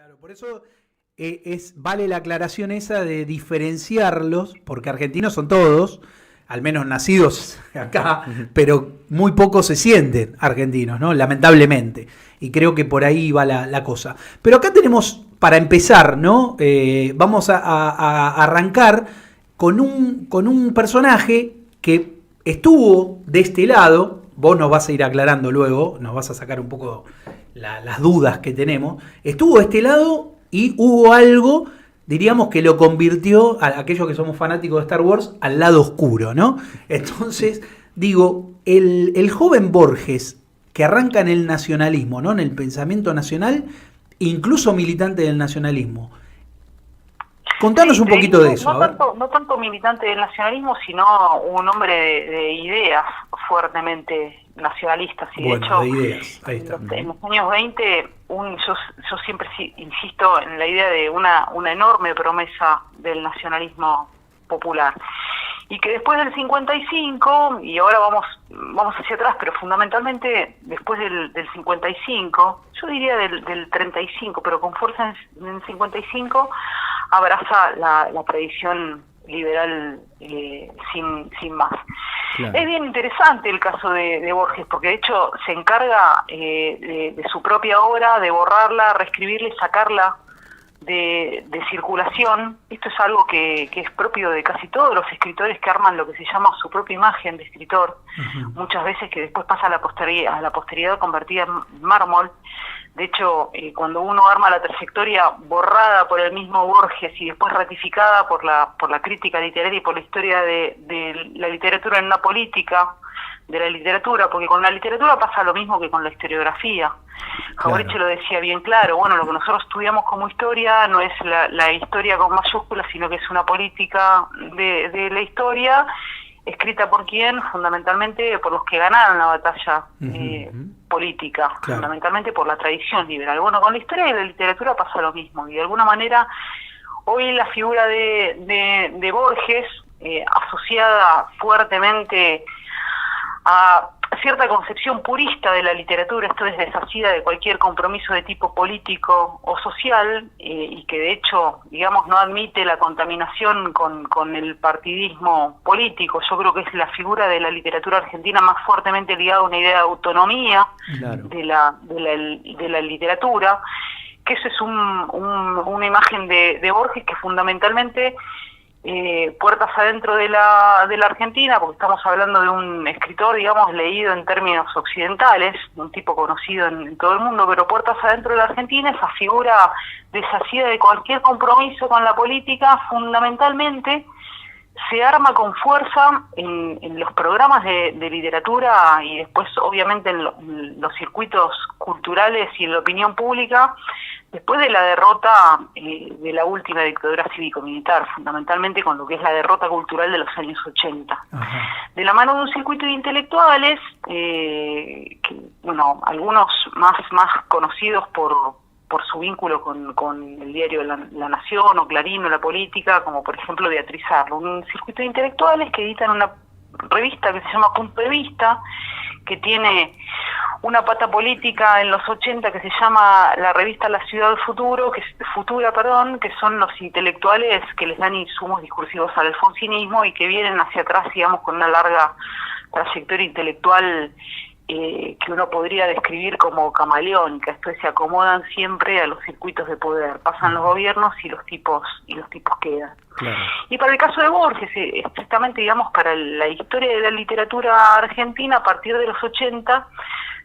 Claro, por eso vale la aclaración esa de diferenciarlos, porque argentinos son todos, al menos nacidos acá, pero muy pocos se sienten argentinos, ¿no? Lamentablemente. Y creo que por ahí va la cosa. Pero acá tenemos, para empezar, ¿no? Vamos a arrancar con un personaje que estuvo de este lado. Vos nos vas a ir aclarando luego, nos vas a sacar un poco las dudas que tenemos. Estuvo de este lado y hubo algo, diríamos, que lo convirtió, a aquellos que somos fanáticos de Star Wars, al lado oscuro, ¿no? Entonces, digo, el joven Borges, que arranca en el nacionalismo, ¿no? En el pensamiento nacional, incluso militante del nacionalismo. Contanos un poquito de eso. No tanto militante del nacionalismo, sino un hombre de ideas fuertemente nacionalistas. Y bueno, de hecho, de ideas. Ahí está. En los años 20, yo siempre insisto en la idea de una enorme promesa del nacionalismo popular. Y que después del 55, y ahora vamos hacia atrás, pero fundamentalmente después del 55, yo diría del 35, pero con fuerza en el 55, abraza la tradición liberal sin más. Claro. Es bien interesante el caso de Borges, porque de hecho se encarga de su propia obra, de borrarla, reescribirla y sacarla de circulación. Esto es algo que es propio de casi todos los escritores que arman lo que se llama su propia imagen de escritor, muchas veces que después pasa a la posteridad convertida en mármol. De hecho, cuando uno arma la trayectoria borrada por el mismo Borges y después ratificada por la crítica literaria y por la historia de la literatura en una política de la literatura, porque con la literatura pasa lo mismo que con la historiografía. Jauretche lo decía bien claro, bueno, lo que nosotros estudiamos como historia no es la historia con mayúsculas, sino que es una política de la historia, escrita por quién, fundamentalmente por los que ganaron la batalla política, fundamentalmente por la tradición liberal. Bueno, con la historia y la literatura pasa lo mismo, y de alguna manera hoy la figura de Borges, asociada fuertemente a cierta concepción purista de la literatura, esto es deshacida de cualquier compromiso de tipo político o social, y que de hecho, digamos, no admite la contaminación con el partidismo político. Yo creo que es la figura de la literatura argentina más fuertemente ligada a una idea de autonomía de la literatura, que eso es una imagen de Borges que fundamentalmente puertas adentro de la Argentina, porque estamos hablando de un escritor, digamos, leído en términos occidentales, un tipo conocido en todo el mundo, pero puertas adentro de la Argentina, esa figura deshacida de cualquier compromiso con la política, fundamentalmente se arma con fuerza en los programas de literatura y después obviamente en los circuitos culturales y en la opinión pública, después de la derrota de la última dictadura cívico-militar, fundamentalmente con lo que es la derrota cultural de los años 80. Ajá. De la mano de un circuito de intelectuales, algunos más conocidos por su vínculo con el diario La Nación o Clarín o La Política, como por ejemplo Beatriz Arlo, un circuito de intelectuales que editan una revista que se llama Punto de Vista, que tiene una pata política en los 80 que se llama la revista La Ciudad Futura, que son los intelectuales que les dan insumos discursivos al alfonsinismo y que vienen hacia atrás, digamos, con una larga trayectoria intelectual que uno podría describir como camaleónica, esto es, se acomodan siempre a los circuitos de poder, pasan los gobiernos y los tipos quedan. Claro. Y para el caso de Borges, estrictamente, digamos, para la historia de la literatura argentina, a partir de los 80,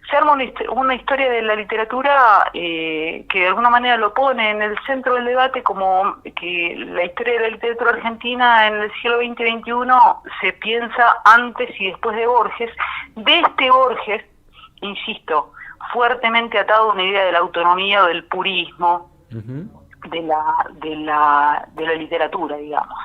se arma una historia de la literatura que de alguna manera lo pone en el centro del debate, como que la historia de la literatura argentina en el siglo XX y XXI se piensa antes y después de Borges, de este Borges, insisto, fuertemente atado a una idea de la autonomía o del purismo de la literatura, digamos.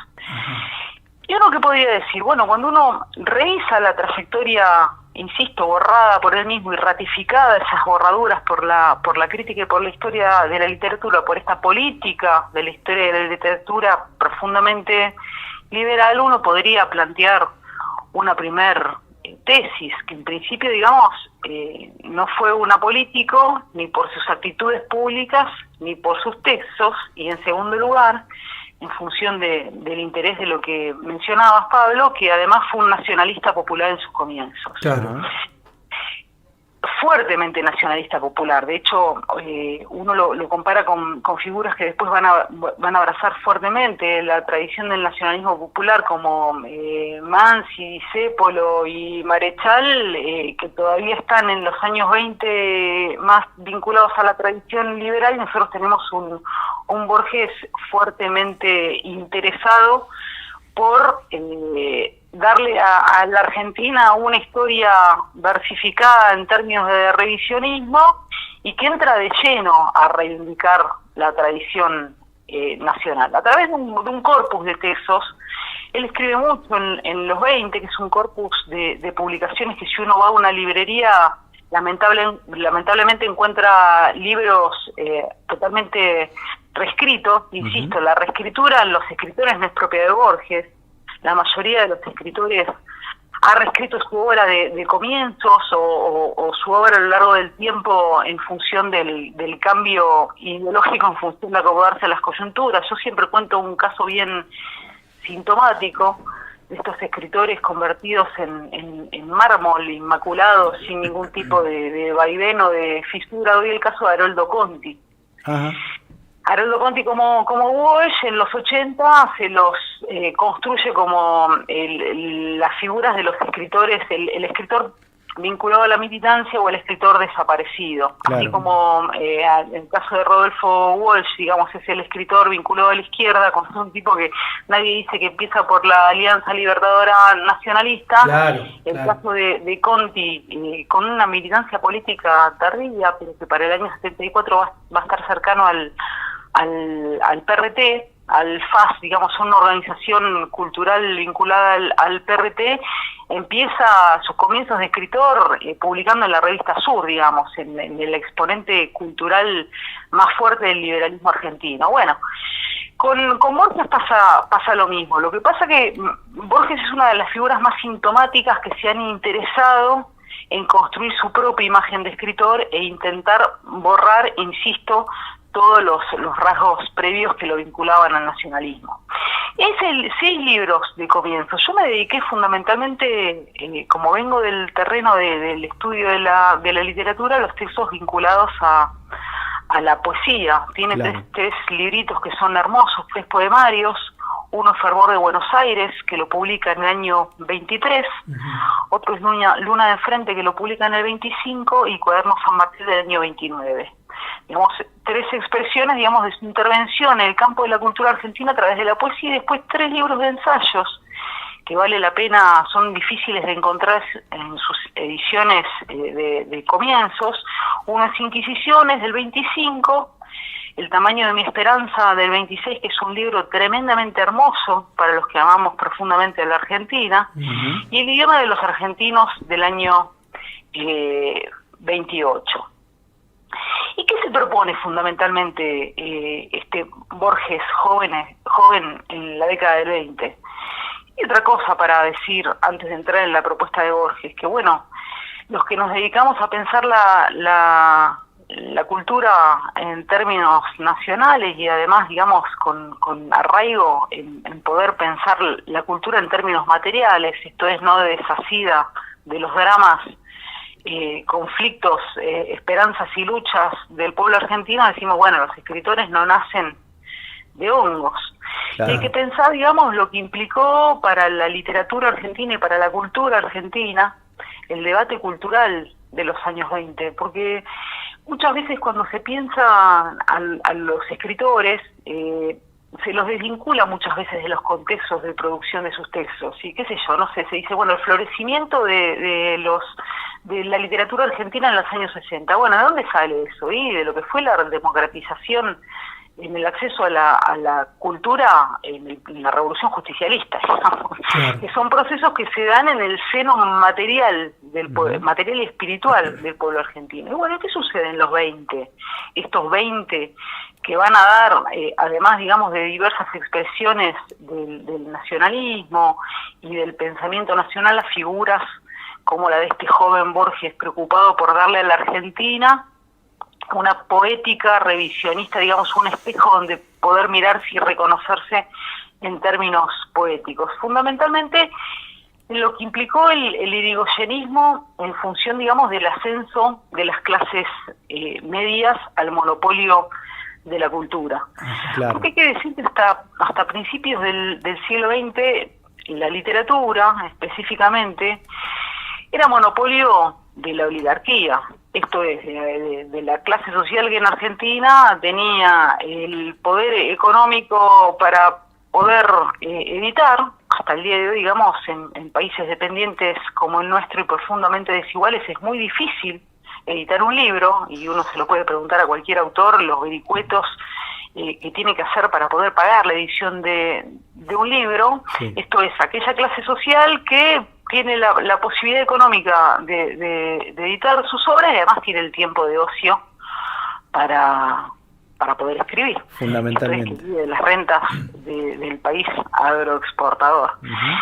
Y uno que podría decir, bueno, cuando uno revisa la trayectoria, insisto, borrada por él mismo y ratificada esas borraduras por la crítica y por la historia de la literatura, por esta política de la historia de la literatura profundamente liberal, uno podría plantear una primer tesis, que en principio, digamos, no fue un apolítico ni por sus actitudes públicas ni por sus textos, y en segundo lugar, en función del interés de lo que mencionabas, Pablo, que además fue un nacionalista popular en sus comienzos. Claro. Fuertemente nacionalista popular. De hecho, uno lo compara con figuras que después van a abrazar fuertemente la tradición del nacionalismo popular, como Mansi, Discépolo y Marechal, que todavía están en los años 20 más vinculados a la tradición liberal, y nosotros tenemos un Borges fuertemente interesado por darle a la Argentina una historia versificada en términos de revisionismo, y que entra de lleno a reivindicar la tradición nacional. A través de un corpus de textos, él escribe mucho en los 20, que es un corpus de publicaciones que, si uno va a una librería, lamentablemente encuentra libros totalmente reescritos. Insisto, la reescritura en los escritores no es propia de Borges. La mayoría de los escritores ha reescrito su obra de comienzos o su obra a lo largo del tiempo en función del cambio ideológico, en función de acomodarse a las coyunturas. Yo siempre cuento un caso bien sintomático de estos escritores convertidos en mármol, inmaculados, sin ningún tipo de vaivén o de fisura. Hoy el caso de Haroldo Conti. Ajá. Haroldo Conti, como Walsh, en los 80 se los construye como las figuras de los escritores, el escritor vinculado a la militancia o el escritor desaparecido. Claro. Así como en el caso de Rodolfo Walsh, digamos, es el escritor vinculado a la izquierda, con un tipo que nadie dice que empieza por la Alianza Libertadora Nacionalista. Claro, el caso de Conti, con una militancia política tardía, pero que para el año 74 va a estar cercano al PRT, al FAS, digamos, una organización cultural vinculada al PRT, empieza sus comienzos de escritor publicando en la revista Sur, digamos, en el exponente cultural más fuerte del liberalismo argentino. Bueno, con Borges pasa lo mismo. Lo que pasa que Borges es una de las figuras más sintomáticas que se han interesado en construir su propia imagen de escritor e intentar borrar, insisto, todos los rasgos previos que lo vinculaban al nacionalismo. Es 6 libros de comienzo. Yo me dediqué fundamentalmente, como vengo del terreno del estudio de la literatura, a los textos vinculados a la poesía. Tiene tres libritos que son hermosos, 3 poemarios. Uno es Fervor de Buenos Aires, que lo publica en el año 23, otro es Luna de Frente, que lo publica en el 25, y Cuaderno San Martín del año 29. Digamos, 3 expresiones, digamos, de su intervención en el campo de la cultura argentina a través de la poesía, y después 3 libros de ensayos que vale la pena, son difíciles de encontrar en sus ediciones de comienzos. Uno es Inquisiciones del 25, El tamaño de mi esperanza del 26, que es un libro tremendamente hermoso para los que amamos profundamente a la Argentina, y El idioma de los argentinos del año 28. ¿Y qué se propone fundamentalmente este Borges joven en la década del 20? Y otra cosa para decir antes de entrar en la propuesta de Borges, que bueno, los que nos dedicamos a pensar la cultura en términos nacionales y además, digamos, con arraigo en poder pensar la cultura en términos materiales, esto es, no desasida de los dramas, conflictos, esperanzas y luchas del pueblo argentino, decimos, bueno, los escritores no nacen de hongos. Claro. Y hay que pensar, digamos, lo que implicó para la literatura argentina y para la cultura argentina el debate cultural de los años 20, porque muchas veces cuando se piensa a los escritores, se los desvincula muchas veces de los contextos de producción de sus textos, y qué sé yo, no sé, se dice, bueno, el florecimiento de la literatura argentina en los años 60. Bueno, ¿de dónde sale eso? Y de lo que fue la democratización en el acceso a la cultura en la revolución justicialista, digamos, claro, que son procesos que se dan en el seno material material y espiritual del pueblo argentino. Y bueno, ¿qué sucede en los 20? Estos 20 que van a dar, además, digamos, de diversas expresiones del nacionalismo y del pensamiento nacional, a figuras como la de este joven Borges, preocupado por darle a la Argentina una poética revisionista, digamos, un espejo donde poder mirarse y reconocerse en términos poéticos. Fundamentalmente, lo que implicó el irigoyenismo en función, digamos, del ascenso de las clases medias al monopolio de la cultura. Claro. Porque hay que decir que hasta principios del siglo XX, la literatura, específicamente, era monopolio de la oligarquía. Esto es, de la clase social que en Argentina tenía el poder económico para poder editar. Hasta el día de hoy, digamos, en países dependientes como el nuestro y profundamente desiguales, es muy difícil editar un libro, y uno se lo puede preguntar a cualquier autor, los vericuetos que tiene que hacer para poder pagar la edición de un libro. Sí. Esto es, aquella clase social que tiene la posibilidad económica de editar sus obras y además tiene el tiempo de ocio para poder escribir. Fundamentalmente. Esto es, de las rentas del país agroexportador.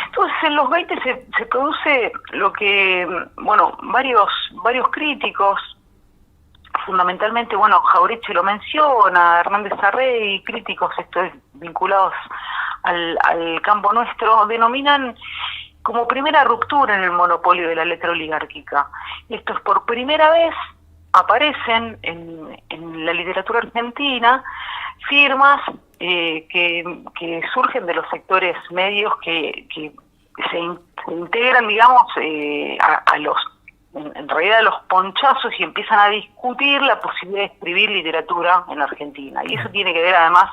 Entonces, en los 20 se produce lo que, bueno, varios críticos, fundamentalmente, bueno, Jauretche lo menciona, Hernández Arrey, críticos vinculados al campo nuestro, denominan como primera ruptura en el monopolio de la letra oligárquica. Esto es, por primera vez aparecen en la literatura argentina firmas que surgen de los sectores medios que se integran, digamos, a los, en realidad, a los ponchazos, y empiezan a discutir la posibilidad de escribir literatura en Argentina. Y eso tiene que ver además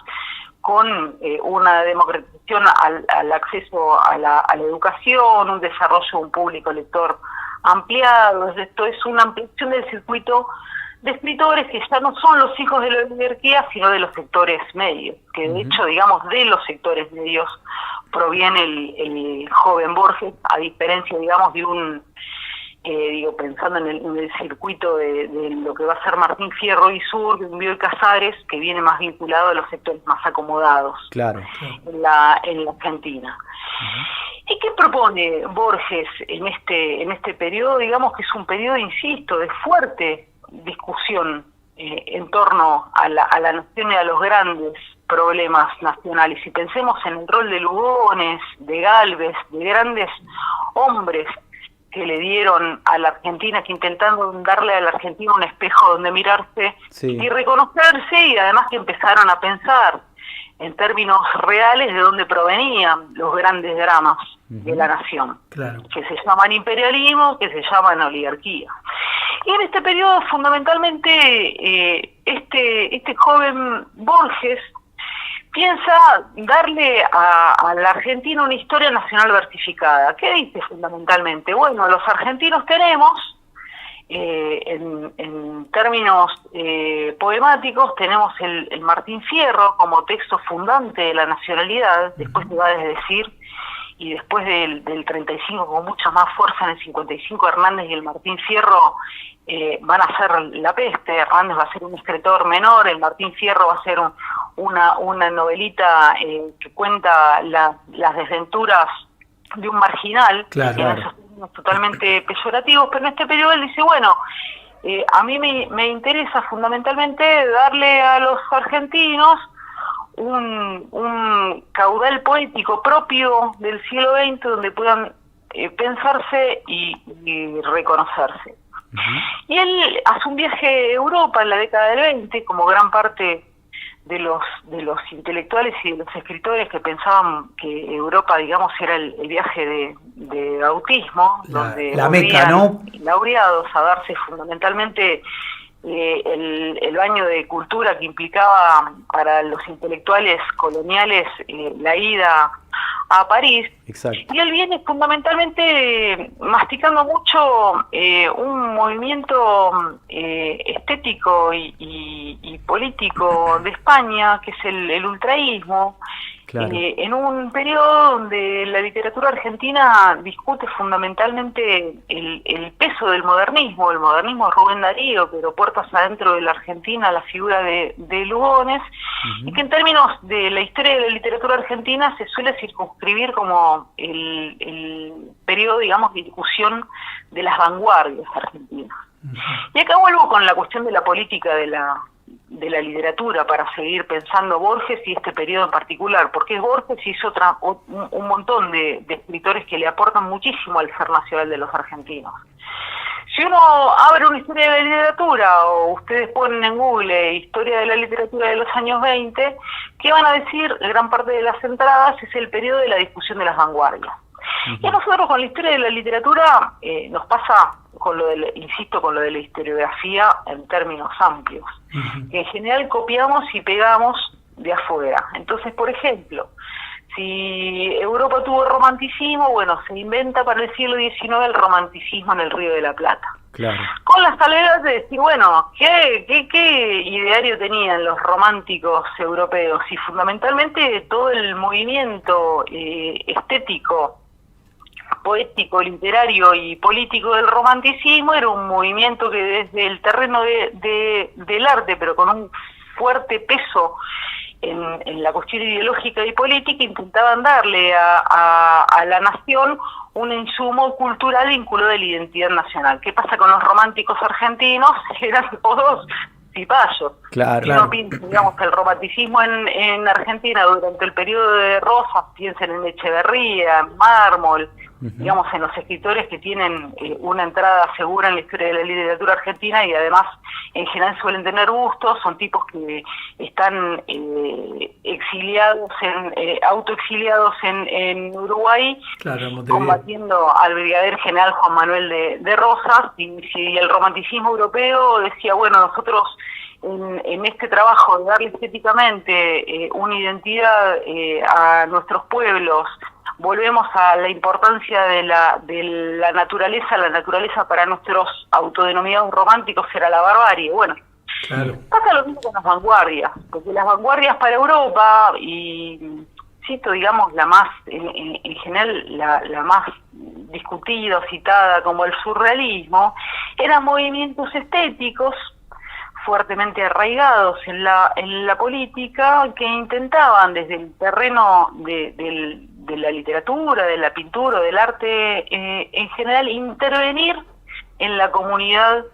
con una democratización al acceso a la educación, un desarrollo de un público lector ampliado. Esto es una ampliación del circuito de escritores que ya no son los hijos de la oligarquía, sino de los sectores medios, que de hecho, digamos, de los sectores medios proviene el joven Borges, a diferencia, digamos, de un, pensando en el circuito de lo que va a ser Martín Fierro y Sur, de un Bioy Casares, que viene más vinculado a los sectores más acomodados. Claro. En la Argentina. ¿Y qué propone Borges en este periodo? Digamos que es un periodo, insisto, de fuerte discusión en torno a la nación y a los grandes problemas nacionales. Y pensemos en el rol de Lugones, de Gálvez, de grandes hombres que le dieron a la Argentina, que intentando darle a la Argentina un espejo donde mirarse y reconocerse, y además que empezaron a pensar en términos reales de dónde provenían los grandes dramas de la nación, que se llaman imperialismo, que se llaman oligarquía. Y en este periodo, fundamentalmente, este joven Borges piensa darle a la Argentina una historia nacional versificada. ¿Qué dice fundamentalmente? Bueno, los argentinos tenemos, en términos poemáticos, tenemos el Martín Fierro como texto fundante de la nacionalidad, después te va a decir, y después del 35 con mucha más fuerza en el 55, Hernández y el Martín Fierro van a ser la peste. Hernández va a ser un escritor menor, el Martín Fierro va a ser una novelita que cuenta las desventuras de un marginal, en esos términos totalmente peyorativos, pero en este periodo él dice, bueno, a mí me interesa fundamentalmente darle a los argentinos un caudal poético propio del siglo XX donde puedan pensarse y reconocerse. Y él hace un viaje a Europa en la década del 20, como gran parte de los intelectuales y de los escritores que pensaban que Europa, digamos, era el viaje de bautismo, donde la Meca, ¿no? Laureados a darse fundamentalmente el baño de cultura que implicaba para los intelectuales coloniales la ida a París. Exacto. Y él viene fundamentalmente masticando mucho un movimiento estético y político de España, que es el ultraísmo, Claro. En un periodo donde la literatura argentina discute fundamentalmente el peso del modernismo. El modernismo es Rubén Darío, pero puertas adentro de la Argentina la figura de Lugones, y que en términos de la historia de la literatura argentina se suele circunscribir como el periodo, digamos, de discusión de las vanguardias argentinas. Y acá vuelvo con la cuestión de la política de la literatura para seguir pensando Borges y este periodo en particular, porque Borges hizo un montón de escritores que le aportan muchísimo al ser nacional de los argentinos. Si uno abre una historia de la literatura, o ustedes ponen en Google historia de la literatura de los años 20, ¿qué van a decir? Gran parte de las entradas es el periodo de la discusión de las vanguardias. Y a nosotros con la historia de la literatura nos pasa con lo de la historiografía en términos amplios, que en general copiamos y pegamos de afuera. Entonces, por ejemplo, si Europa tuvo romanticismo, bueno, se inventa para el siglo XIX el romanticismo en el Río de la Plata. Claro. Con la salvedad de decir, bueno, ¿qué ideario tenían los románticos europeos? Y fundamentalmente todo el movimiento estético, poético, literario y político del romanticismo era un movimiento que desde el terreno del arte, pero con un fuerte peso en la cuestión ideológica y política, intentaban darle a la nación un insumo cultural vinculado de la identidad nacional. ¿Qué pasa con los románticos argentinos? Eran todos cipayos. Claro, si uno piensa, digamos, el romanticismo en Argentina durante el periodo de Rosas, piensen en Echeverría, en Mármol, digamos, en los escritores que tienen una entrada segura en la historia de la literatura argentina, y además en general suelen tener gustos, son tipos que están exiliados, autoexiliados en Uruguay, claro, combatiendo al brigadier general Juan Manuel de Rosas. Y si el romanticismo europeo decía, bueno, nosotros en este trabajo de darle estéticamente una identidad a nuestros pueblos, volvemos a la importancia de la naturaleza para nuestros autodenominados románticos era la barbarie. Bueno, claro. Pasa lo mismo con las vanguardias, porque las vanguardias para Europa, y cito, digamos, la más, en general, la más discutida o citada como el surrealismo, eran movimientos estéticos fuertemente arraigados en la política, que intentaban desde el terreno de la literatura, de la pintura, del arte en general, intervenir en la comunidad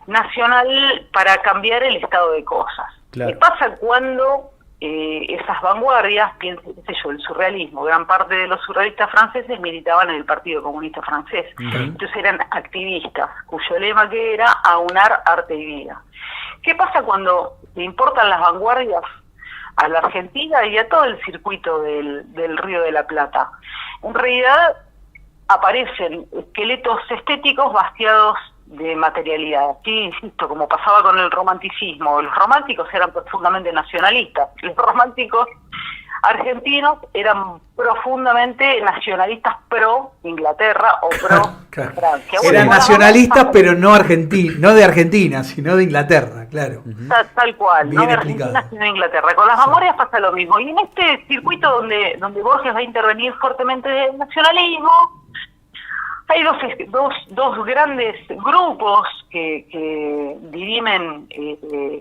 nacional para cambiar el estado de cosas. Claro. ¿Qué pasa cuando esas vanguardias, piensen, qué sé yo, el surrealismo? Gran parte de los surrealistas franceses militaban en el Partido Comunista Francés. Entonces eran activistas, cuyo lema que era aunar arte y vida. ¿Qué pasa cuando le importan las vanguardias a la Argentina y a todo el circuito del Río de la Plata? En realidad aparecen esqueletos estéticos vaciados de materialidad. Sí, insisto, como pasaba con el romanticismo, los románticos eran profundamente nacionalistas, los románticos argentinos eran profundamente nacionalistas pro Inglaterra o pro Francia. Bueno, eran nacionalistas, pero no de Argentina, sino de Inglaterra, claro. Tal cual, bien no de explicado. Argentina, sino de Inglaterra. Con las vanguardias pasa lo mismo. Y en este circuito donde Borges va a intervenir fuertemente del nacionalismo, hay dos grandes grupos que dirimen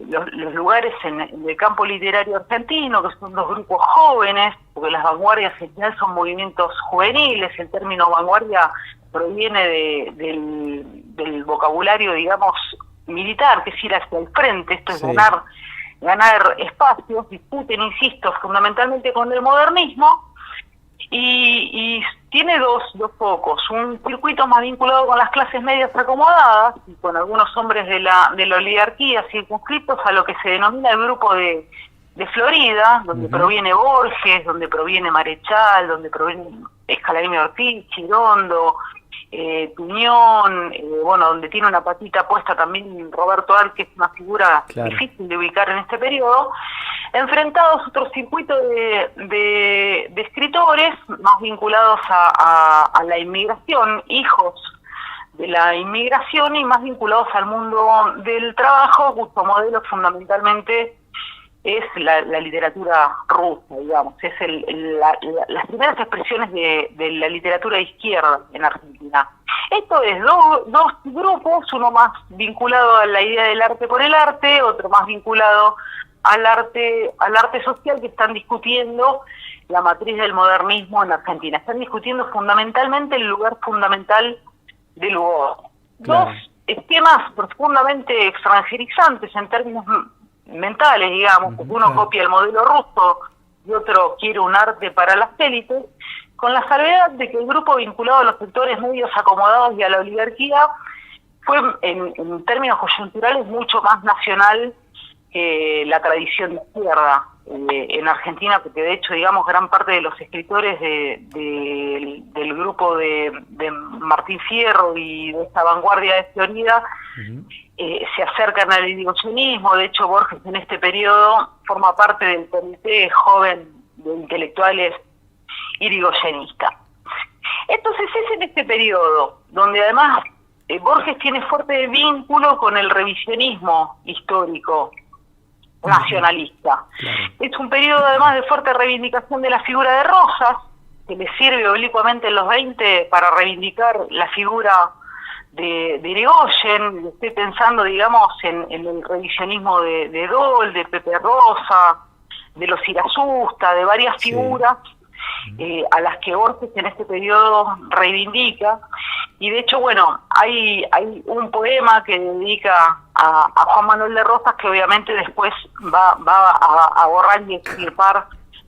los lugares en el campo literario argentino, que son dos grupos jóvenes, porque las vanguardias en general son movimientos juveniles. El término vanguardia proviene del vocabulario, digamos, militar, que es ir hacia el frente. Esto es ganar espacios. Discuten, insisto, fundamentalmente con el modernismo, y tiene dos focos: un circuito más vinculado con las clases medias acomodadas y con algunos hombres de la oligarquía circunscritos a lo que se denomina el grupo de Florida, donde proviene Borges, donde proviene Marechal, donde proviene Scalabrini Ortiz, Girondo, Tuñón, bueno, donde tiene una patita puesta también Roberto Arlt, que es una figura difícil de ubicar en este periodo, enfrentados a otro circuito de escritores más vinculados a la inmigración, hijos de la inmigración y más vinculados al mundo del trabajo, cuyo modelo fundamentalmente es la literatura rusa, digamos, es las primeras expresiones de la literatura de izquierda en Argentina. Esto es dos grupos, uno más vinculado a la idea del arte por el arte, otro más vinculado al arte social, que están discutiendo la matriz del modernismo en Argentina. Están discutiendo fundamentalmente el lugar fundamental del Lugones. Claro. Dos esquemas profundamente extranjerizantes en términos mentales, digamos, porque uno copia el modelo ruso y otro quiere un arte para las élites, con la salvedad de que el grupo vinculado a los sectores medios acomodados y a la oligarquía fue, en términos coyunturales, mucho más nacional que la tradición de izquierda en Argentina, porque de hecho, digamos, gran parte de los escritores del grupo de Martín Fierro y de esta vanguardia de Florida se acercan al irigoyenismo. De hecho, Borges en este periodo forma parte del comité joven de intelectuales irigoyenista. Entonces es en este periodo donde además Borges tiene fuerte vínculo con el revisionismo histórico nacionalista. Claro. Es un periodo además de fuerte reivindicación de la figura de Rosas, que le sirve oblicuamente en los 20 para reivindicar la figura de Irigoyen. Estoy pensando, digamos, en el revisionismo de Dol, de Pepe Rosa, de los Irasusta, de varias figuras a las que Borges en este periodo reivindica. Y de hecho, bueno, hay un poema que dedica a Juan Manuel de Rosas, que obviamente después va a borrar y extirpar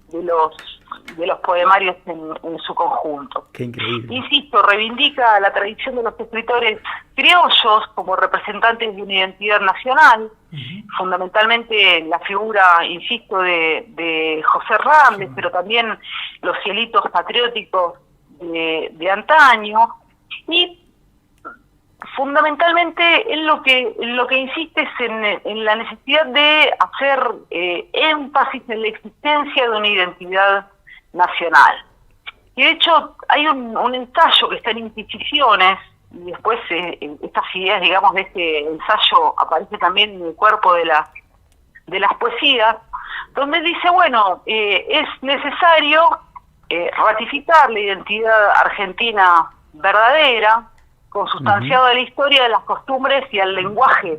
de los poemarios en su conjunto. Qué increíble. Insisto, reivindica la tradición de los escritores criollos como representantes de una identidad nacional, fundamentalmente la figura, insisto, de José Ramírez, pero también los cielitos patrióticos de antaño, y fundamentalmente en lo que insiste es en la necesidad de hacer énfasis en la existencia de una identidad nacional. Y de hecho hay un ensayo que está en Inquisiciones, y después estas ideas, digamos, de este ensayo aparece también en el cuerpo de las poesías, donde dice, bueno, es necesario ratificar la identidad argentina verdadera, consustanciado a la historia, de las costumbres y al lenguaje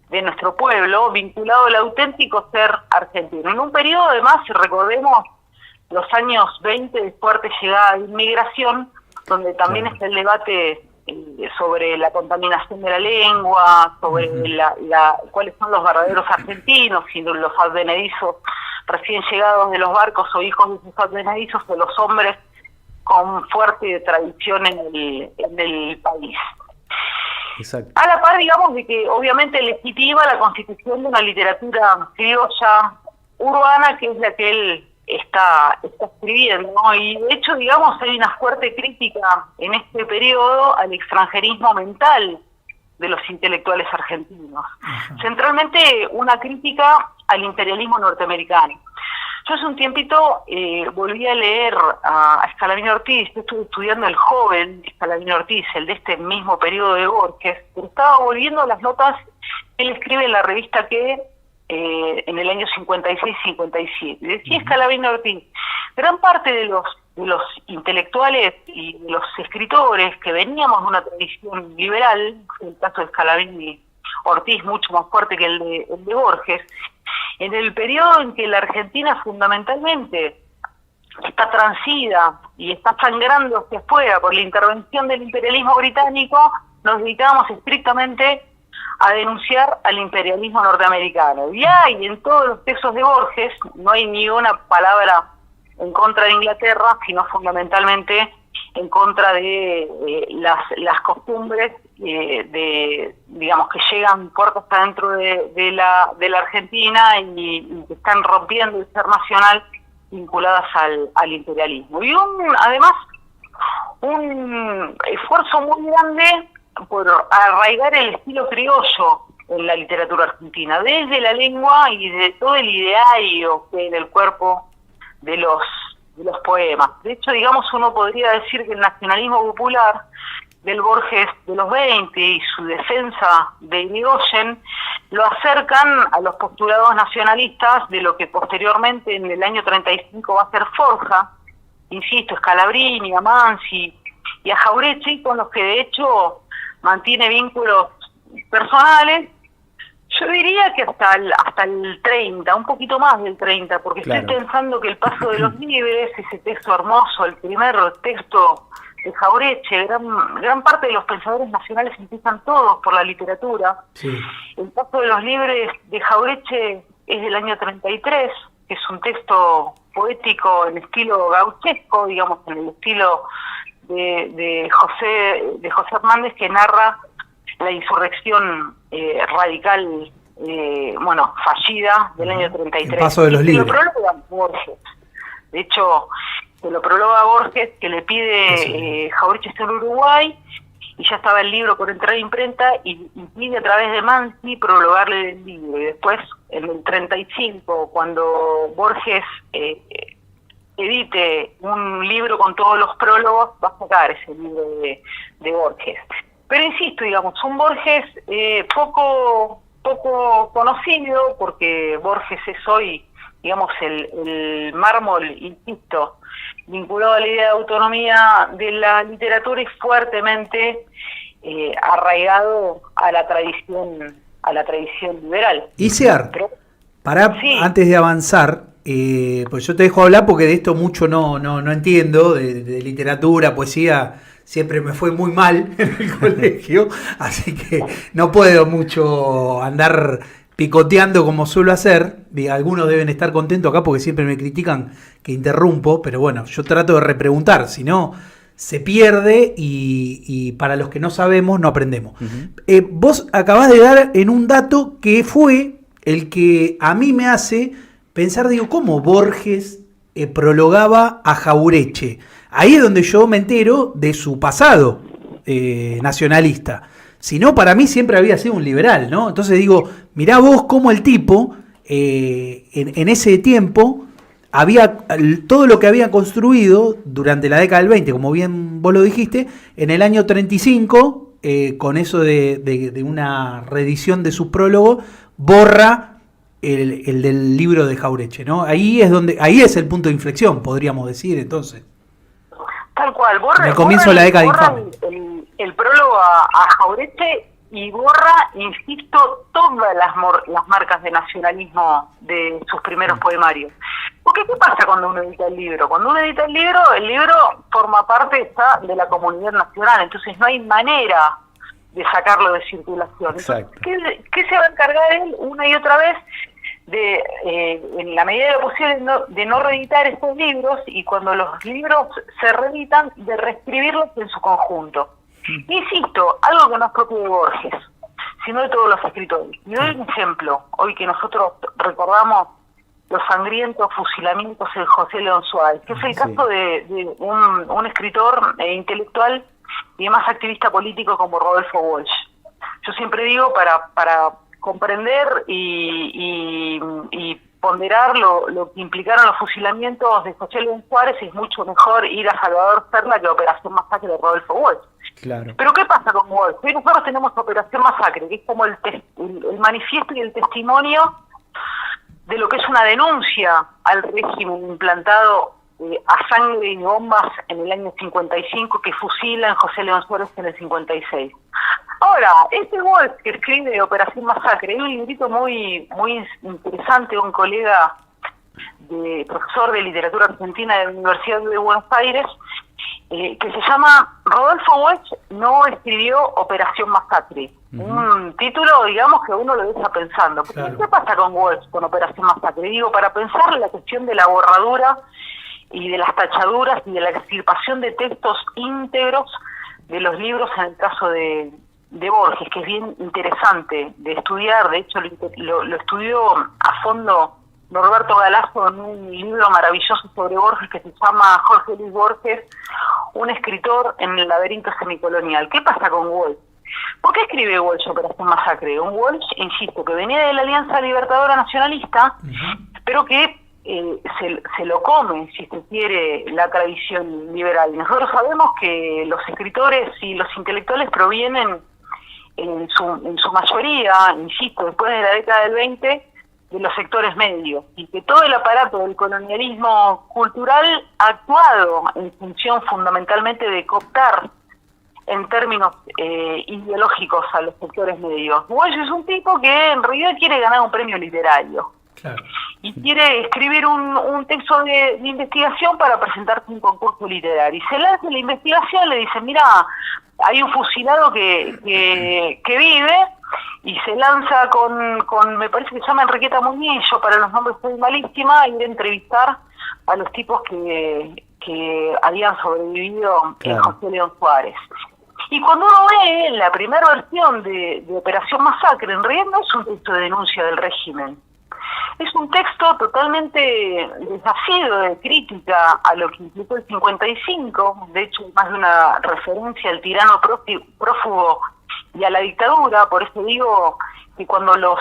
de nuestro pueblo, vinculado al auténtico ser argentino. En un periodo, además, recordemos los años 20 de fuerte llegada de inmigración, donde también está el debate sobre la contaminación de la lengua, sobre cuáles son los verdaderos argentinos, si los advenedizos recién llegados de los barcos o hijos de sus advenedizos, o los hombres con fuerte tradición en el país. Exacto. A la par, digamos, de que obviamente legitima la constitución de una literatura criolla urbana, que es la que él está escribiendo, ¿no? Y de hecho, digamos, hay una fuerte crítica en este periodo al extranjerismo mental de los intelectuales argentinos. Centralmente una crítica al imperialismo norteamericano. Yo hace un tiempito volví a leer a Scalabrini Ortiz. Yo estuve estudiando el joven Scalabrini Ortiz, el de este mismo periodo de Borges, pero estaba volviendo a las notas que él escribe en la revista que en el año 56-57. Decía Scalabrini Ortiz, gran parte de los intelectuales y de los escritores que veníamos de una tradición liberal, en el caso de Scalabrini Ortiz mucho más fuerte que el de Borges, en el periodo en que la Argentina fundamentalmente está transida y está sangrando hacia afuera por la intervención del imperialismo británico, nos dedicábamos estrictamente a denunciar al imperialismo norteamericano. Y hay en todos los textos de Borges, no hay ni una palabra en contra de Inglaterra, sino fundamentalmente en contra de las costumbres digamos, que llegan puertas adentro de la Argentina y que están rompiendo el ser nacional vinculadas al imperialismo. Y además un esfuerzo muy grande por arraigar el estilo criollo en la literatura argentina, desde la lengua y de todo el ideario que hay en el cuerpo de los poemas. De hecho, digamos, uno podría decir que el nacionalismo popular del Borges de los 20 y su defensa de Irigoyen lo acercan a los postulados nacionalistas de lo que posteriormente en el año 35 va a ser Forja, insisto, Scalabrini, a Mansi y a Jauretche, con los que de hecho mantiene vínculos personales. Yo diría que hasta el 30, un poquito más del 30, porque claro, estoy pensando que El Paso de los Libres, ese texto hermoso, el primer texto de Jauretche, gran parte de los pensadores nacionales empiezan todos por la literatura. Sí. El Paso de los Libres de Jauretche es del año 33, que es un texto poético en estilo gauchesco, digamos, en el estilo de José Hernández, que narra la insurrección radical, fallida del año 33. El Paso de los Libres. Lo prologa Borges. De hecho, se lo prologa Borges, que le pide Jauretche está en Uruguay, y ya estaba el libro por entrar a imprenta, y pide a través de Mansi prologarle el libro. Y después, en el 35, cuando Borges edite un libro con todos los prólogos, va a sacar ese libro de Borges. Pero insisto, digamos, un Borges poco conocido, porque Borges es hoy, digamos, el mármol, insisto, vinculado a la idea de autonomía de la literatura y fuertemente arraigado a la tradición liberal. Iciar, sí, antes de avanzar, pues yo te dejo hablar porque de esto mucho no entiendo, de literatura, poesía. Siempre me fue muy mal en el colegio, así que no puedo mucho andar picoteando como suelo hacer. Algunos deben estar contentos acá porque siempre me critican que interrumpo, pero bueno, yo trato de repreguntar, si no se pierde y para los que no sabemos no aprendemos. Uh-huh. Vos acabás de dar en un dato que fue el que a mí me hace pensar, digo, ¿cómo Borges prologaba a Jauretche? Ahí es donde yo me entero de su pasado nacionalista. Si no, para mí siempre había sido un liberal, ¿no? Entonces digo, mirá vos cómo el tipo, en ese tiempo, había todo lo que había construido durante la década del 20, como bien vos lo dijiste, en el año 35, con eso de una reedición de su prólogo, borra el del libro de Jauretche, ¿no? Ahí es el punto de inflexión, podríamos decir, entonces. Tal cual, el comienzo de la década infame. El prólogo a Jauretche y borra, insisto, todas las marcas de nacionalismo de sus primeros poemarios. Porque ¿qué pasa cuando uno edita el libro? Cuando uno edita el libro forma parte de la comunidad nacional, entonces no hay manera de sacarlo de circulación. Entonces, ¿qué se va a encargar él una y otra vez? En la medida de lo posible, de no reeditar estos libros, y cuando los libros se reeditan, de reescribirlos en su conjunto. Insisto, algo que no es propio de Borges, sino de todos los escritores. Y doy un ejemplo, hoy que nosotros recordamos los sangrientos fusilamientos de José León Suárez, que es el caso de un escritor intelectual y además activista político como Rodolfo Walsh. Yo siempre digo, para comprender y ponderar lo que implicaron los fusilamientos de José León Suárez, es mucho mejor ir a Salvador Serna que a Operación Masacre de Rodolfo Walsh. Claro. Pero ¿qué pasa con Walsh? Hoy nosotros tenemos Operación Masacre, que es como el manifiesto y el testimonio de lo que es una denuncia al régimen implantado a sangre y bombas en el año 55, que fusilan José León Suárez en el 56. Ahora, este Walsh que escribe Operación Masacre, es un librito muy interesante de un colega, profesor de literatura argentina de la Universidad de Buenos Aires, que se llama Rodolfo Walsh no escribió Operación Masacre. Uh-huh. Un título, digamos, que uno lo deja pensando. Claro. ¿Qué pasa con Walsh, con Operación Masacre? Digo, para pensar la cuestión de la borradura y de las tachaduras y de la extirpación de textos íntegros de los libros en el caso de Borges, que es bien interesante de estudiar. De hecho, lo estudió a fondo Norberto Galazo en un libro maravilloso sobre Borges que se llama Jorge Luis Borges, un escritor en el laberinto semicolonial. ¿Qué pasa con Walsh? ¿Por qué escribe Walsh Operación Masacre? Un Walsh, insisto, que venía de la Alianza Libertadora Nacionalista, uh-huh, pero que se lo come, si se quiere, la tradición liberal. Nosotros sabemos que los escritores y los intelectuales provienen en su mayoría, insisto, después de la década del 20, de los sectores medios, y que todo el aparato del colonialismo cultural ha actuado en función fundamentalmente de cooptar en términos ideológicos a los sectores medios. Bourdieu es un tipo que en realidad quiere ganar un premio literario. Claro. Y quiere escribir un texto de investigación para presentarse en un concurso literario. Y se lanza la investigación, le dicen, mira, hay un fusilado que vive, y se lanza con me parece que se llama Enriqueta Muñiz, yo para los nombres soy malísima, ir a entrevistar a los tipos que habían sobrevivido en José León Suárez. Y cuando uno ve la primera versión de Operación Masacre, en realidad no es un texto de denuncia del régimen. Es un texto totalmente desnacido de crítica a lo que implicó el 55, de hecho más de una referencia al tirano prófugo y a la dictadura. Por eso digo que cuando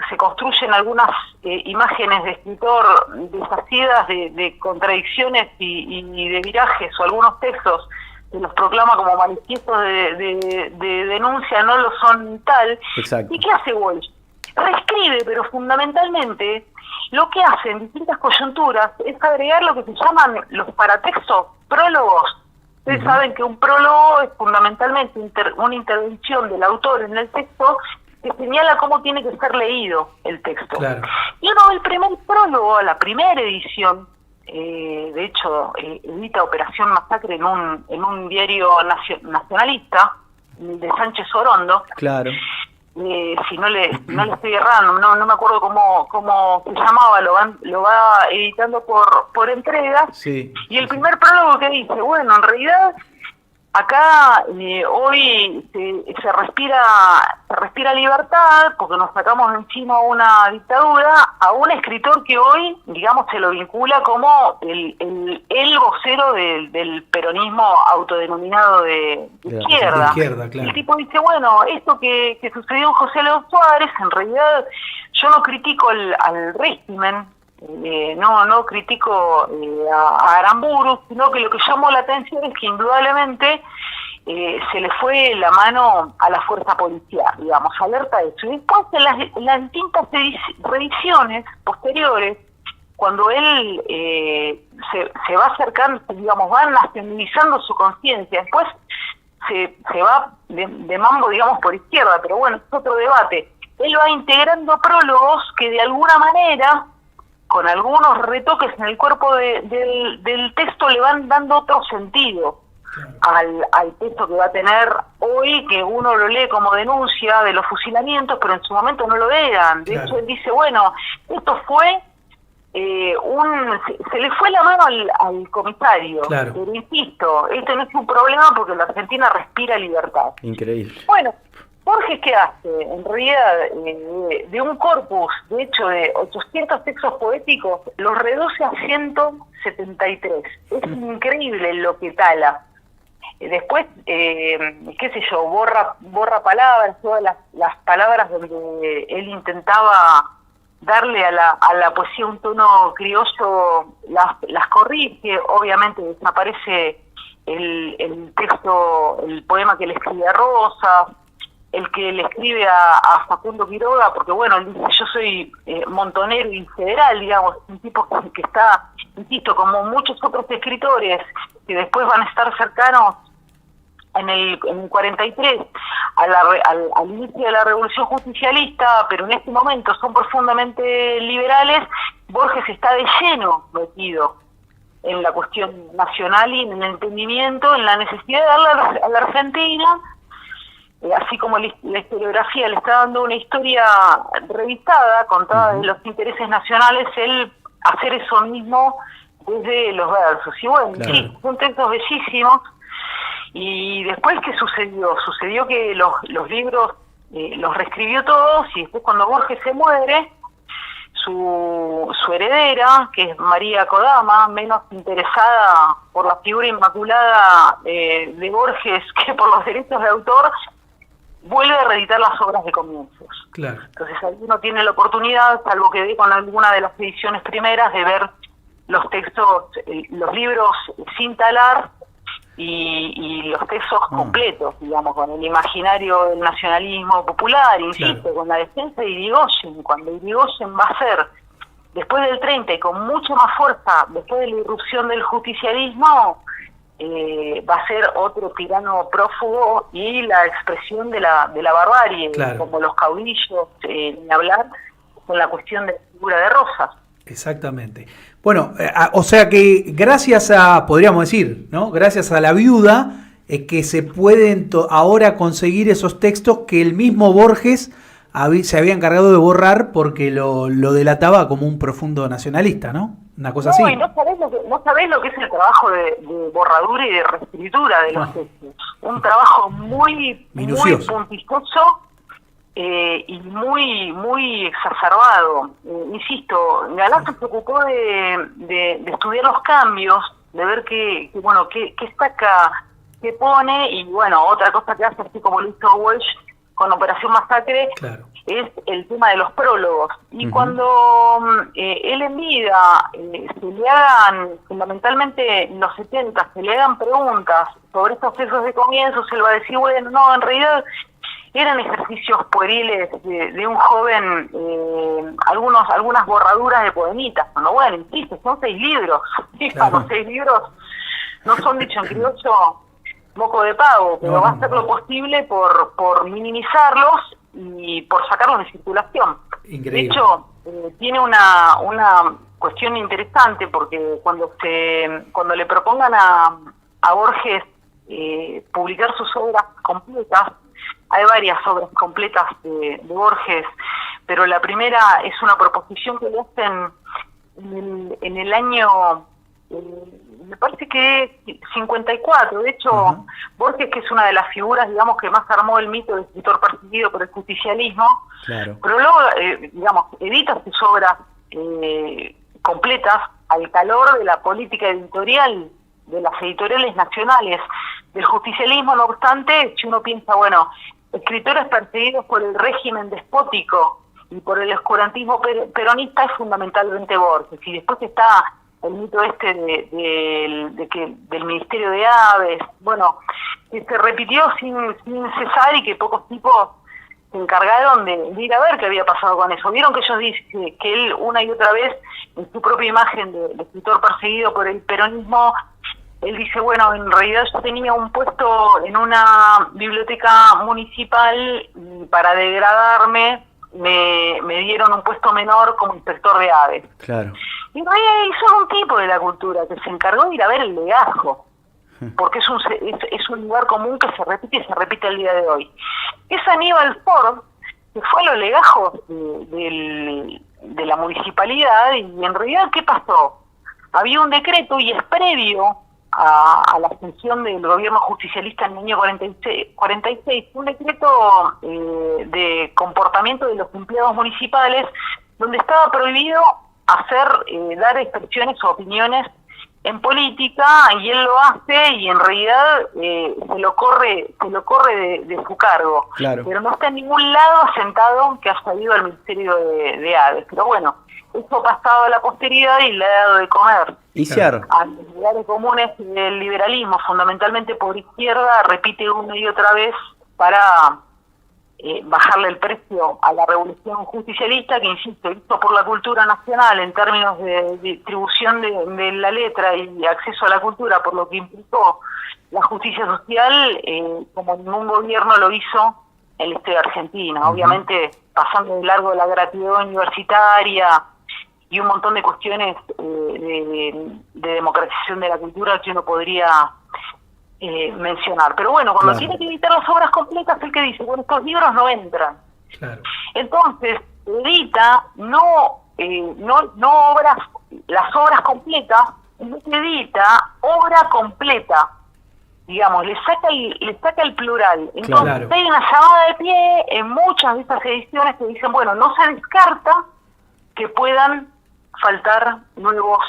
se construyen algunas imágenes de escritor deshacidas de contradicciones y de virajes, o algunos textos que los proclama como manifiestos de denuncia, no lo son tal. Exacto. ¿Y qué hace Walsh? Reescribe, pero fundamentalmente lo que hace en distintas coyunturas es agregar lo que se llaman los paratextos, prólogos. Ustedes saben que un prólogo es fundamentalmente una intervención del autor en el texto que señala cómo tiene que ser leído el texto. Claro. Y uno ve el primer prólogo, la primera edición, de hecho edita Operación Masacre en un diario nacionalista de Sánchez Orondo. Claro. Si no le estoy errando, no me acuerdo cómo se llamaba, lo va editando por entregas. Sí, y el primer prólogo que dice, bueno, en realidad acá hoy se respira libertad porque nos sacamos de encima una dictadura, a un escritor que hoy, digamos, se lo vincula como el vocero del peronismo autodenominado de izquierda. Claro. El tipo dice, bueno, esto que sucedió en José León Suárez, en realidad yo no critico al régimen, no critico a Aramburu, sino que lo que llamó la atención es que indudablemente se le fue la mano a la fuerza policial, digamos, alerta de eso. Y después en las distintas revisiones posteriores, cuando él se va acercando, digamos, va nacionalizando su conciencia, después se va de mambo, digamos, por izquierda, pero bueno, es otro debate. Él va integrando prólogos que de alguna manera, con algunos retoques en el cuerpo del texto, le van dando otro sentido al texto que va a tener hoy, que uno lo lee como denuncia de los fusilamientos, pero en su momento no lo eran. De hecho, él dice, bueno, esto fue se le fue la mano al comisario, pero insisto, esto no es un problema porque la Argentina respira libertad. Increíble. Bueno, Borges, ¿qué hace? En realidad, de un corpus, de hecho, de 800 textos poéticos, los reduce a 173. Es increíble lo que tala. Después, qué sé yo, borra palabras, todas las palabras donde él intentaba darle a la poesía un tono criollo, las corrige. Obviamente desaparece el texto, el poema que le escribe a Rosas, el que le escribe a Facundo Quiroga, porque bueno, él dice, yo soy montonero y federal, digamos, un tipo que está, insisto, como muchos otros escritores que después van a estar cercanos en el 43 al inicio de la Revolución Justicialista, pero en este momento son profundamente liberales. Borges está de lleno metido en la cuestión nacional y en el entendimiento, en la necesidad de darle a la Argentina, así como la historiografía le está dando una historia revisada, contada de los intereses nacionales, él hacer eso mismo desde los versos. Y bueno, sí, son textos bellísimos. Y después, ¿qué sucedió? Sucedió que los libros los reescribió todos, y después cuando Borges se muere, su heredera, que es María Kodama, menos interesada por la figura inmaculada de Borges que por los derechos de autor, vuelve a reeditar las obras de comienzos. Claro. Entonces ahí uno tiene la oportunidad, salvo que dé con alguna de las ediciones primeras, de ver los textos, los libros sin talar y los textos completos, digamos, con el imaginario del nacionalismo popular, insisto, claro, con la defensa de Irigoyen, cuando Irigoyen va a ser, después del 30 y con mucho más fuerza, después de la irrupción del justicialismo, va a ser otro tirano prófugo y la expresión de la barbarie, claro, como los caudillos, ni hablar con la cuestión de la figura de Rosas. Exactamente. Bueno, o sea que gracias a, podríamos decir, ¿no? Gracias a la viuda, es que se pueden ahora conseguir esos textos que el mismo Borges se había encargado de borrar porque lo delataba como un profundo nacionalista, ¿no? Una cosa así. Y no sabés lo que es el trabajo de borradura y de reescritura de los textos. Un trabajo muy minucioso, muy puntilloso y muy exacerbado. Insisto, Galán se preocupó de estudiar los cambios, de ver qué saca, qué pone, y bueno, otra cosa que hace, así como lo hizo Walsh con Operación Masacre, claro, es el tema de los prólogos. Y cuando él en vida se le hagan, fundamentalmente en los 70, se le hagan preguntas sobre estos textos de comienzos, él va a decir, bueno, no, en realidad eran ejercicios pueriles de un joven, algunas borraduras de poemitas. Bueno, insisto, son 6 libros. Claro. Los 6 libros no son, dicho en criollo, moco de pavo, pero va a hacer lo posible por minimizarlos y por sacarlos de circulación. Increíble. De hecho, tiene una cuestión interesante, porque cuando le propongan a Borges publicar sus obras completas, hay varias obras completas de Borges, pero la primera es una proposición que le hacen en el año, me parece que 54. De hecho, Borges, que es una de las figuras, digamos, que más armó el mito del escritor perseguido por el justicialismo, claro, pero luego, digamos, edita sus obras completas al calor de la política editorial de las editoriales nacionales del justicialismo. No obstante, si uno piensa, bueno, escritores perseguidos por el régimen despótico y por el oscurantismo peronista, es fundamentalmente Borges. Y después está el mito este del Ministerio de Aves, bueno, que se repitió sin cesar, y que pocos tipos se encargaron de ir a ver qué había pasado con eso. Vieron que ellos dicen que él una y otra vez, en su propia imagen de escritor perseguido por el peronismo, él dice, bueno, en realidad yo tenía un puesto en una biblioteca municipal y para degradarme me dieron un puesto menor como inspector de aves. Claro. Y en realidad son un tipo de la cultura que se encargó de ir a ver el legajo, porque es un lugar común que se repite y se repite el día de hoy. Es Aníbal Ford, que fue a los legajos de la municipalidad, y en realidad, ¿qué pasó? Había un decreto, y es previo a la ascensión del gobierno justicialista en el año 46, un decreto de comportamiento de los empleados municipales, donde estaba prohibido dar expresiones o opiniones en política, y él lo hace, y en realidad se lo corre de su cargo. Claro. Pero no está en ningún lado asentado que haya ido al Ministerio de Aves. Pero bueno, eso ha pasado a la posteridad y le ha dado de comer. Iciar. A los lugares comunes del liberalismo, fundamentalmente por izquierda, repite una y otra vez para bajarle el precio a la revolución justicialista, que, insisto, hizo por la cultura nacional en términos de distribución de la letra y acceso a la cultura, por lo que implicó la justicia social, como ningún gobierno lo hizo en la historia argentina. Obviamente pasando de largo la gratuidad universitaria y un montón de cuestiones de democratización de la cultura que uno podría mencionar. Pero bueno, cuando tiene que editar las obras completas, el que dice, bueno, estos libros no entran. Claro. Entonces, edita no obras, las obras completas, edita obra completa, digamos, le saca el plural. Entonces, hay una llamada de pie en muchas de estas ediciones que dicen, bueno, no se descarta que puedan faltar nuevos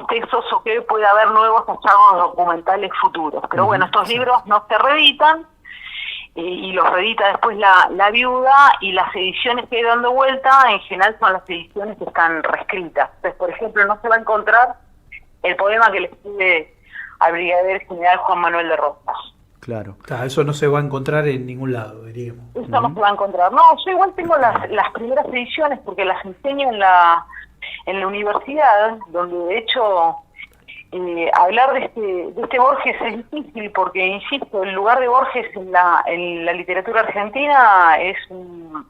textos o que pueda haber nuevos hallazgos documentales futuros. Pero bueno, estos libros no se reeditan, y los reedita después la viuda, y las ediciones que hay dando vuelta en general son las ediciones que están reescritas. Entonces, por ejemplo, no se va a encontrar el poema que le escribe al brigadier general Juan Manuel de Rosas. Claro. Eso no se va a encontrar en ningún lado, diríamos. Eso no se va a encontrar. No, yo igual tengo las primeras ediciones porque las enseño en la universidad, donde de hecho hablar de este Borges es difícil porque, insisto, el lugar de Borges en la literatura argentina es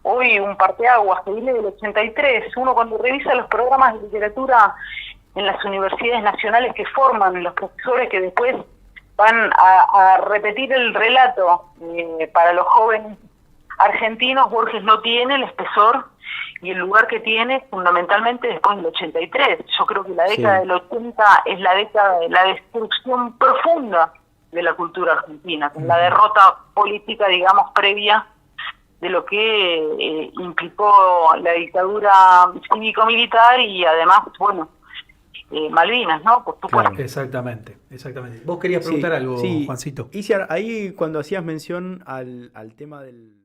hoy un parteaguas que viene del 83. Uno cuando revisa los programas de literatura en las universidades nacionales que forman los profesores que después van a repetir el relato para los jóvenes argentinos, Borges no tiene el espesor y el lugar que tiene fundamentalmente después del 83. Yo creo que la década del 80 es la década de la destrucción profunda de la cultura argentina, con la derrota política, digamos, previa de lo que implicó la dictadura cívico-militar y además, bueno, Malvinas, ¿no? Por supuesto. Claro. Exactamente. Vos querías preguntar algo, sí. Juancito. Iciar, ahí cuando hacías mención al tema del